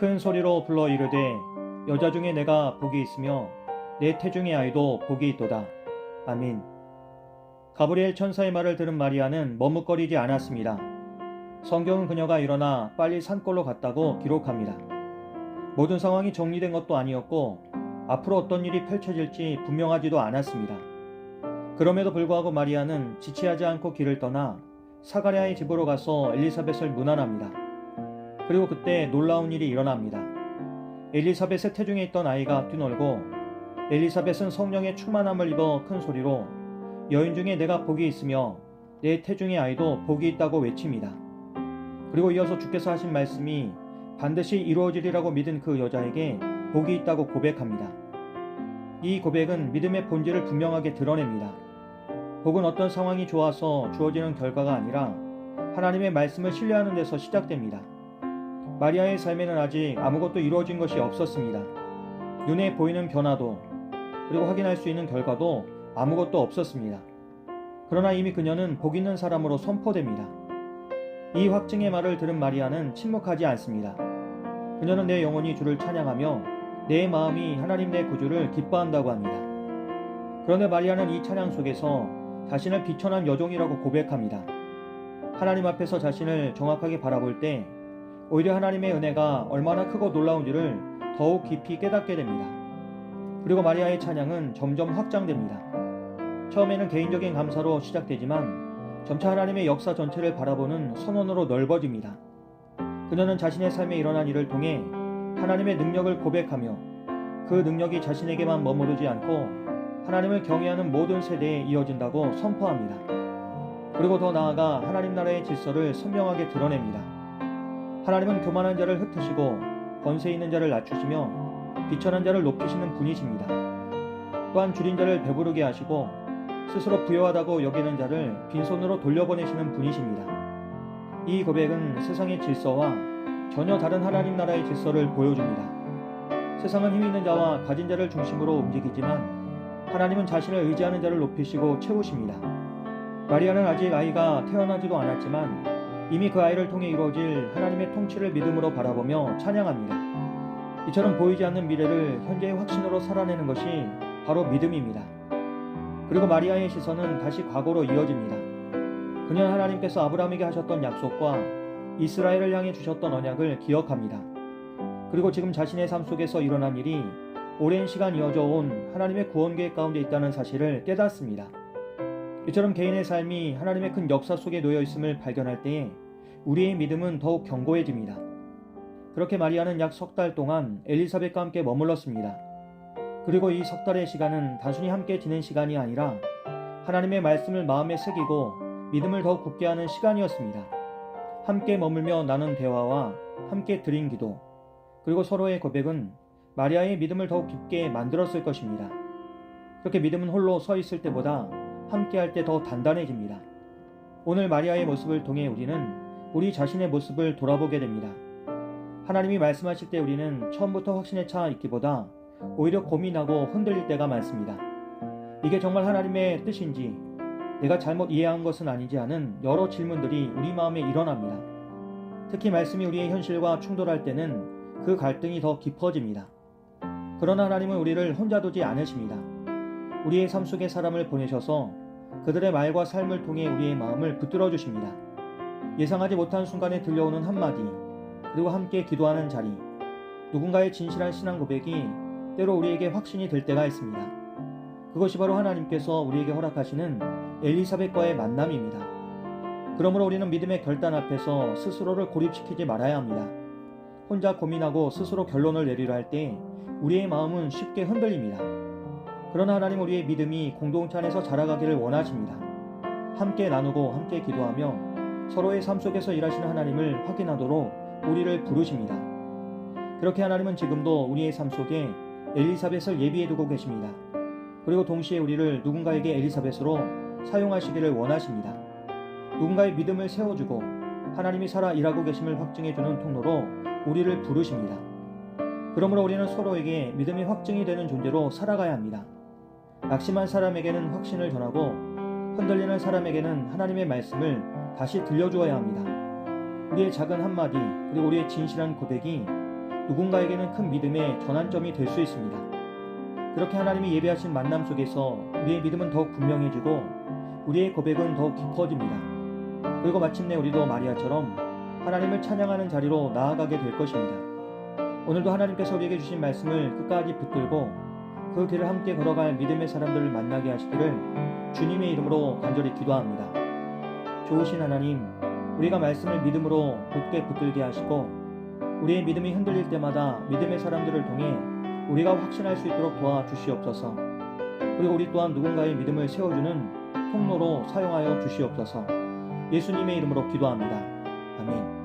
큰 소리로 불러 이르되 여자 중에 내가 복이 있으며 내 태중의 아이도 복이 있도다. 아민. 가브리엘 천사의 말을 들은 마리아는 머뭇거리지 않았습니다. 성경은 그녀가 일어나 빨리 산골로 갔다고 기록합니다. 모든 상황이 정리된 것도 아니었고 앞으로 어떤 일이 펼쳐질지 분명하지도 않았습니다. 그럼에도 불구하고 마리아는 지체하지 않고 길을 떠나 사가랴의 집으로 가서 엘리사벳을 문안합니다. 그리고 그때 놀라운 일이 일어납니다. 엘리사벳의 태중에 있던 아이가 뛰놀고 엘리사벳은 성령의 충만함을 입어 큰 소리로 여인 중에 내가 복이 있으며 내 태중의 아이도 복이 있다고 외칩니다. 그리고 이어서 주께서 하신 말씀이 반드시 이루어지리라고 믿은 그 여자에게 복이 있다고 고백합니다. 이 고백은 믿음의 본질을 분명하게 드러냅니다. 복은 어떤 상황이 좋아서 주어지는 결과가 아니라 하나님의 말씀을 신뢰하는 데서 시작됩니다. 마리아의 삶에는 아직 아무것도 이루어진 것이 없었습니다. 눈에 보이는 변화도 그리고 확인할 수 있는 결과도 아무것도 없었습니다. 그러나 이미 그녀는 복 있는 사람으로 선포됩니다. 이 확증의 말을 들은 마리아는 침묵하지 않습니다. 그녀는 내 영혼이 주를 찬양하며 내 마음이 하나님 내 구주를 기뻐한다고 합니다. 그런데 마리아는 이 찬양 속에서 자신을 비천한 여종이라고 고백합니다. 하나님 앞에서 자신을 정확하게 바라볼 때 오히려 하나님의 은혜가 얼마나 크고 놀라운지를 더욱 깊이 깨닫게 됩니다. 그리고 마리아의 찬양은 점점 확장됩니다. 처음에는 개인적인 감사로 시작되지만 점차 하나님의 역사 전체를 바라보는 선언으로 넓어집니다. 그녀는 자신의 삶에 일어난 일을 통해 하나님의 능력을 고백하며 그 능력이 자신에게만 머무르지 않고 하나님을 경외하는 모든 세대에 이어진다고 선포합니다. 그리고 더 나아가 하나님 나라의 질서를 선명하게 드러냅니다. 하나님은 교만한 자를 흩으시고 권세 있는 자를 낮추시며 비천한 자를 높이시는 분이십니다. 또한 줄인 자를 배부르게 하시고 스스로 부여하다고 여기는 자를 빈손으로 돌려보내시는 분이십니다. 이 고백은 세상의 질서와 전혀 다른 하나님 나라의 질서를 보여줍니다. 세상은 힘 있는 자와 가진 자를 중심으로 움직이지만 하나님은 자신을 의지하는 자를 높이시고 채우십니다. 마리아는 아직 아이가 태어나지도 않았지만 이미 그 아이를 통해 이루어질 하나님의 통치를 믿음으로 바라보며 찬양합니다. 이처럼 보이지 않는 미래를 현재의 확신으로 살아내는 것이 바로 믿음입니다. 그리고 마리아의 시선은 다시 과거로 이어집니다. 그녀는 하나님께서 아브라함에게 하셨던 약속과 이스라엘을 향해 주셨던 언약을 기억합니다. 그리고 지금 자신의 삶 속에서 일어난 일이 오랜 시간 이어져 온 하나님의 구원 계획 가운데 있다는 사실을 깨닫습니다. 이처럼 개인의 삶이 하나님의 큰 역사 속에 놓여 있음을 발견할 때에 우리의 믿음은 더욱 견고해집니다. 그렇게 마리아는 약 석 달 동안 엘리사벳과 함께 머물렀습니다. 그리고 이 석 달의 시간은 단순히 함께 지낸 시간이 아니라 하나님의 말씀을 마음에 새기고 믿음을 더욱 굳게 하는 시간이었습니다. 함께 머물며 나눈 대화와 함께 드린 기도 그리고 서로의 고백은 마리아의 믿음을 더욱 깊게 만들었을 것입니다. 그렇게 믿음은 홀로 서 있을 때보다 함께 할 때 더 단단해집니다. 오늘 마리아의 모습을 통해 우리는 우리 자신의 모습을 돌아보게 됩니다. 하나님이 말씀하실 때 우리는 처음부터 확신에 차 있기보다 오히려 고민하고 흔들릴 때가 많습니다. 이게 정말 하나님의 뜻인지 내가 잘못 이해한 것은 아니지 하는 여러 질문들이 우리 마음에 일어납니다. 특히 말씀이 우리의 현실과 충돌할 때는 그 갈등이 더 깊어집니다. 그러나 하나님은 우리를 혼자 두지 않으십니다. 우리의 삶 속에 사람을 보내셔서 그들의 말과 삶을 통해 우리의 마음을 붙들어 주십니다. 예상하지 못한 순간에 들려오는 한마디, 그리고 함께 기도하는 자리, 누군가의 진실한 신앙 고백이 때로 우리에게 확신이 될 때가 있습니다. 그것이 바로 하나님께서 우리에게 허락하시는 엘리사벳과의 만남입니다. 그러므로 우리는 믿음의 결단 앞에서 스스로를 고립시키지 말아야 합니다. 혼자 고민하고 스스로 결론을 내리려 할 때 우리의 마음은 쉽게 흔들립니다. 그러나 하나님 우리의 믿음이 공동체 안에서 자라가기를 원하십니다. 함께 나누고 함께 기도하며 서로의 삶 속에서 일하시는 하나님을 확인하도록 우리를 부르십니다. 그렇게 하나님은 지금도 우리의 삶 속에 엘리사벳을 예비해 두고 계십니다. 그리고 동시에 우리를 누군가에게 엘리사벳으로 사용하시기를 원하십니다. 누군가의 믿음을 세워주고 하나님이 살아 일하고 계심을 확증해주는 통로로 우리를 부르십니다. 그러므로 우리는 서로에게 믿음이 확증이 되는 존재로 살아가야 합니다. 낙심한 사람에게는 확신을 전하고 흔들리는 사람에게는 하나님의 말씀을 다시 들려주어야 합니다. 우리의 작은 한마디 그리고 우리의 진실한 고백이 누군가에게는 큰 믿음의 전환점이 될 수 있습니다. 그렇게 하나님이 예비하신 만남 속에서 우리의 믿음은 더욱 분명해지고 우리의 고백은 더욱 깊어집니다. 그리고 마침내 우리도 마리아처럼 하나님을 찬양하는 자리로 나아가게 될 것입니다. 오늘도 하나님께서 우리에게 주신 말씀을 끝까지 붙들고 그 길을 함께 걸어갈 믿음의 사람들을 만나게 하시기를 주님의 이름으로 간절히 기도합니다. 좋으신 하나님, 우리가 말씀을 믿음으로 굳게 붙들게 하시고 우리의 믿음이 흔들릴 때마다 믿음의 사람들을 통해 우리가 확신할 수 있도록 도와주시옵소서. 그리고 우리 또한 누군가의 믿음을 세워주는 통로로 사용하여 주시옵소서. 예수님의 이름으로 기도합니다. 아멘.